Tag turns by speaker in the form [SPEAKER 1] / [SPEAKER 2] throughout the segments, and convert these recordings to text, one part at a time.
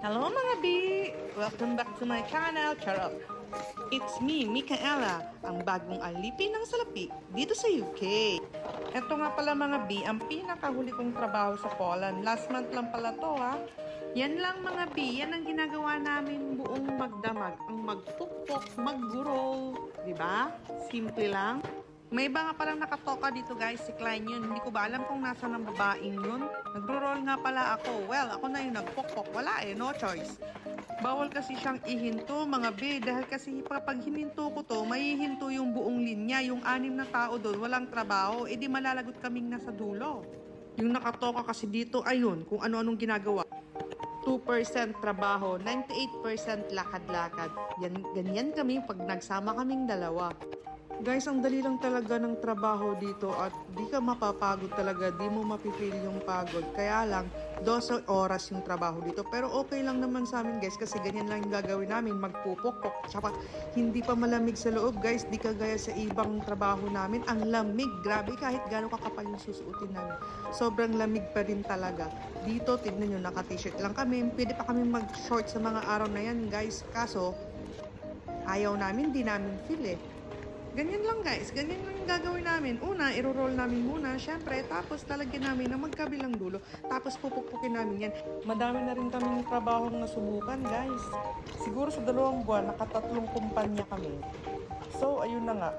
[SPEAKER 1] Hello mga B! Welcome back to my channel, Charot! It's me, Micaela, ang bagong alipin ng salapi dito sa UK. Ito nga pala mga B, ang pinakahuli kong trabaho sa Poland. Last month lang pala to ha. Yan lang mga B, yan ang ginagawa namin buong magdamag. Ang magpukpok, magguro. Diba? Simple lang. May iba nga palang nakatoka dito guys, si Klein yun. Hindi ko ba alam kung nasa ng babaeng yun. Nagro-roll nga pala ako. Well, ako na yung nagpukpok. Wala no choice. Bawal kasi siyang ihinto mga B. Dahil kasi kapag hininto ko to, maihinto yung buong linya. Yung 6 na tao doon, walang trabaho. E di malalagot kaming nasa dulo. Yung nakatoka kasi dito, ayun, kung ano-anong ginagawa. 2% trabaho, 98% lakad-lakad. Ganyan kami pag nagsama kaming dalawa. Guys, ang dali lang talaga ng trabaho dito at di ka mapapagod talaga, di mo mapipil yung pagod. Kaya lang, 12 oras yung trabaho dito. Pero okay lang naman sa amin guys kasi ganyan lang yung gagawin namin, magpupok-pok. Tsaka hindi pa malamig sa loob guys, di kagaya sa ibang trabaho namin. Ang lamig, grabe kahit gano'ng kakapal yung susuotin namin. Sobrang lamig pa rin talaga. Dito, tignan nyo, naka-t-shirt lang kami. Pwede pa kami mag-short sa mga araw na yan guys. Kaso, ayaw namin, di namin feel eh. Ganyan lang guys, ganyan lang yung gagawin namin. Una, iro-roll namin muna, syempre, tapos talagyan namin ng magkabilang dulo, tapos pupukpukin namin yan. Madami na rin kaming trabahong nasubukan guys. Siguro sa 2 buwan, nakatatlong kumpanya kami. So, ayun na nga.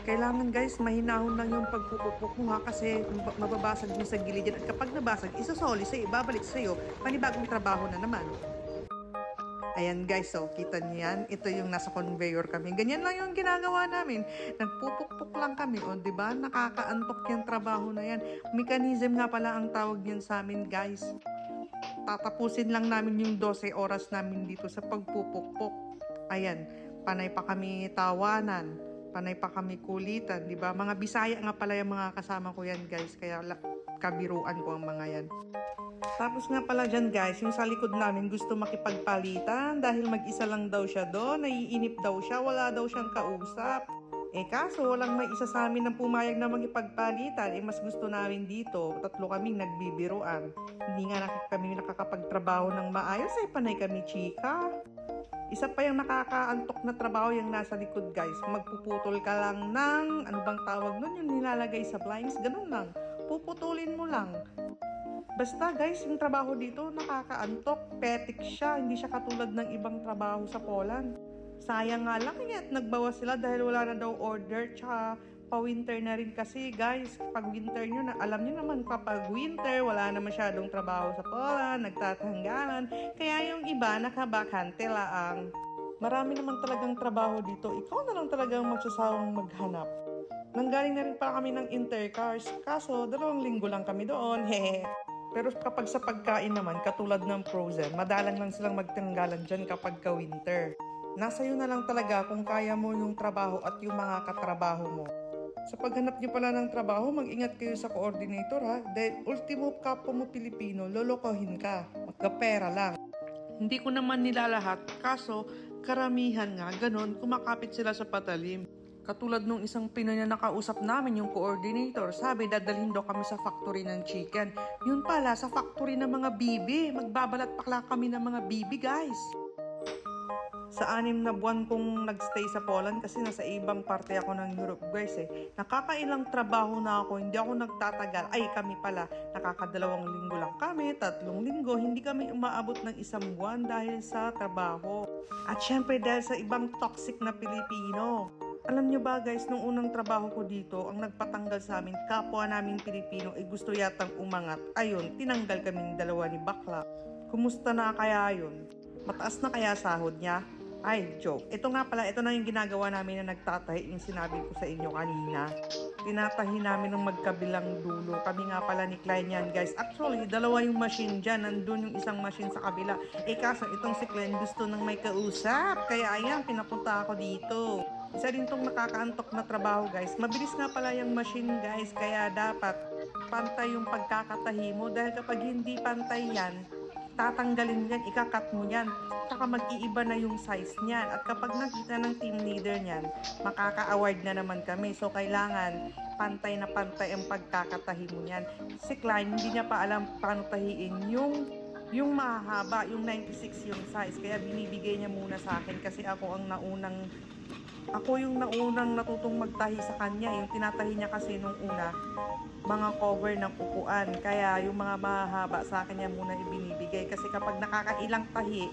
[SPEAKER 1] Kailangan guys, mahinahon lang yung pagpupukpuk mo ha, kasi mababasag mo sa gilid yan. At kapag nabasag, isasoli sa'yo, babalik sa'yo, panibagong trabaho na naman. Ayan guys, so kita niyo yan. Ito yung nasa conveyor kami. Ganyan lang yung ginagawa namin. Nagpupukpuk lang kami. O, diba? Nakakaantok yung trabaho na yan. Mechanism nga pala ang tawag niyan sa amin guys. Tatapusin lang namin yung 12 oras namin dito sa pagpupukpuk. Ayan, panay pa kami tawanan. Panay pa kami kulitan, diba? Mga Bisaya nga pala yung mga kasama ko yan guys. Kaya kabiruan ko ang mga yan. Tapos nga pala dyan guys, yung sa likod namin gusto makipagpalitan dahil mag-isa lang daw siya doon, naiinip daw siya, wala daw siyang kausap. Eh kaso walang may isa sa amin na pumayag na makipagpalitan, mas gusto namin dito, 3 kaming nagbibiruan. Hindi nga kami nakakapagtrabaho ng maayos, panay kami chika. Isa pa yung nakakaantok na trabaho yung nasa likod guys, magpuputol ka lang ng, ano bang tawag nun, yung nilalagay sa blinds, ganun lang, puputulin mo lang. Basta guys, yung trabaho dito nakakaantok, petik siya, hindi siya katulad ng ibang trabaho sa Poland. Sayang nga lang at nagbawas sila dahil wala na daw order, tsaka pa-winter na rin kasi guys. Pag winter nyo, alam nyo naman kapag winter, wala na masyadong trabaho sa Poland, nagtatanggalan, kaya yung iba nakabakante laang. Marami naman talagang trabaho dito, ikaw na lang talagang magsasawang maghanap. Nanggaling na rin pala kami ng Intercars, kaso 2 linggo lang kami doon, hehe. Pero kapag sa pagkain naman, katulad ng frozen, madalang lang silang magtanggalan dyan kapag ka-winter. Nasa iyo na lang talaga kung kaya mo yung trabaho at yung mga katrabaho mo. Sa paghanap niyo pala ng trabaho, mag-ingat kayo sa coordinator ha. Dahil ultimo kapwa mo Pilipino, lolokohin ka. Magkapera lang. Hindi ko naman nila lahat, kaso karamihan nga, ganon, kumakapit sila sa patalim. Katulad nung isang Pinoy na nakausap namin yung coordinator, sabi dadalhin daw kami sa factory ng chicken. Yun pala, sa factory ng mga bibi. Magbabalat pakla kami ng mga bibi guys. Sa 6 na buwan kong nagstay sa Poland kasi nasa ibang parte ako ng Europe guys nakakailang trabaho na ako, hindi ako nagtatagal. Ay kami pala, nakaka2 linggo lang kami, 3 linggo, hindi kami umaabot ng 1 buwan dahil sa trabaho. At syempre dahil sa ibang toxic na Pilipino. Alam nyo ba guys, nung unang trabaho ko dito, ang nagpatanggal sa amin, kapwa naming Pilipino, gusto yatang umangat. Ayun, tinanggal kaming 2 ni Bakla. Kumusta na kaya yun? Mataas na kaya sahod niya? Ay, joke. Ito nga pala, ito na yung ginagawa namin na nagtatahi, yung sinabi ko sa inyo kanina. Tinatahi namin ng magkabilang dulo. Kami nga pala ni Klein yan guys. Actually, 2 yung machine dyan. Nandun yung isang machine sa kabila. Kaso itong si Klein gusto nang may kausap. Kaya ayan, pinapunta ako dito. Isa din tong nakakaantok na trabaho guys. Mabilis nga pala yung machine guys. Kaya dapat pantay yung pagkakatahi mo. Dahil kapag hindi pantay yan, tatanggalin yan, ikakat mo yan. Tsaka mag-iiba na yung size niyan. At kapag nakita ng team leader niyan, makaka-award na naman kami. So, kailangan pantay na pantay ang pagkakatahi mo niyan. Si Klein, hindi niya pa alam paano tahiin yung yung mahaba, yung 96 yung size. Kaya binibigay niya muna sa akin kasi ako yung naunang natutong magtahi sa kanya. Yung tinatahi niya kasi nung una, mga cover ng upuan. Kaya yung mga mahaba sa akin niya muna ibinibigay. Kasi kapag nakakailang tahi,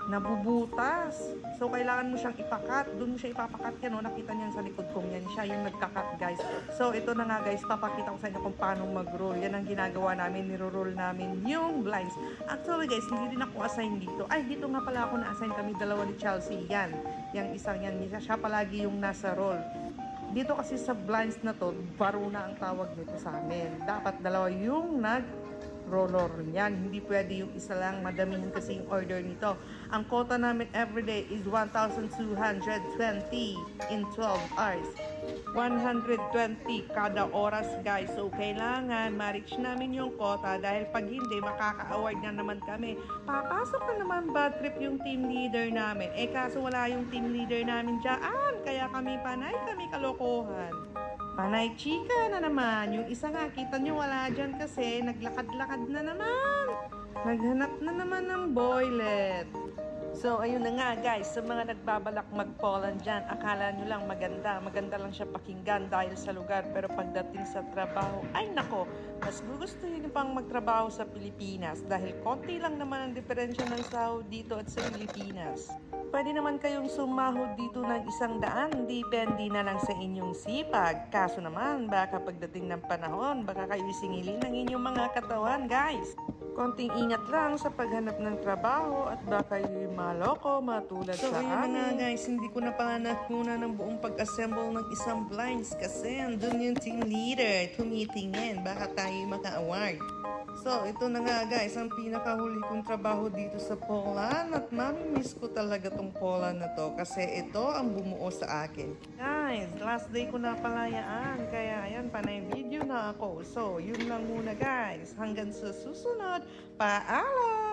[SPEAKER 1] nabubutas. So, kailangan mo siyang ipakat. Doon mo siya ipapakat yan, no? Nakita niyan sa likod kong yan siya, yung nagkakat, guys. So, ito na nga, guys. Papakita ko sa inyo kung paano mag-roll. Yan ang ginagawa namin. Niro-roll namin yung blinds. Actually, guys, hindi din ako assign dito. Ay, dito nga pala ako na-assign kami. Dalawa ni Chelsea. Yan. Yang isang yan. Siya palagi yung nasa roll. Dito kasi sa blinds na to, baruna ang tawag nito sa amin. Dapat dalawa yung roller niyan. Hindi pwede yung isa lang. Madamihan kasi yung order nito. Ang quota namin everyday is 1,220 in 12 hours. 120 kada oras, guys. So, kailangan ma-reach namin yung quota dahil pag hindi, makaka-award na naman kami. Papasok na naman bad trip yung team leader namin. Kaso wala yung team leader namin dyan. Kaya kami kalokohan. Panay chika na naman. Yung isa nga, kita nyo wala dyan kasi naglakad-lakad na naman. Naghanap na naman ng boylet. So, ayun na nga guys, sa mga nagbabalak mag-Poland dyan, akala nyo lang maganda lang siya pakinggan dahil sa lugar, pero pagdating sa trabaho, ay nako, mas gugustuhin nyo pang magtrabaho sa Pilipinas dahil konti lang naman ang diferensya ng sahod dito at sa Pilipinas. Pwede naman kayong sumahod dito ng 100, depende na lang sa inyong sipag. Kaso naman, baka pagdating ng panahon, baka kayo isingilin ng inyong mga katawan, guys. Konting ingat lang sa paghanap ng trabaho at baka yung maloko, matulad sa amin. So, ayun na nga guys, hindi ko na panganak muna ng buong pag-assemble ng isang blinds kasi andun yung team leader tumitingin, baka tayo maka-award. So, ito na nga guys, ang pinakahuli kong trabaho dito sa Poland at mamimiss ko talaga tong Poland na to kasi ito ang bumuo sa akin. Guys, last day ko na palayaan kaya ayan, panay video na ako. So, yun lang muna guys. Hanggang sa susunod, paalam!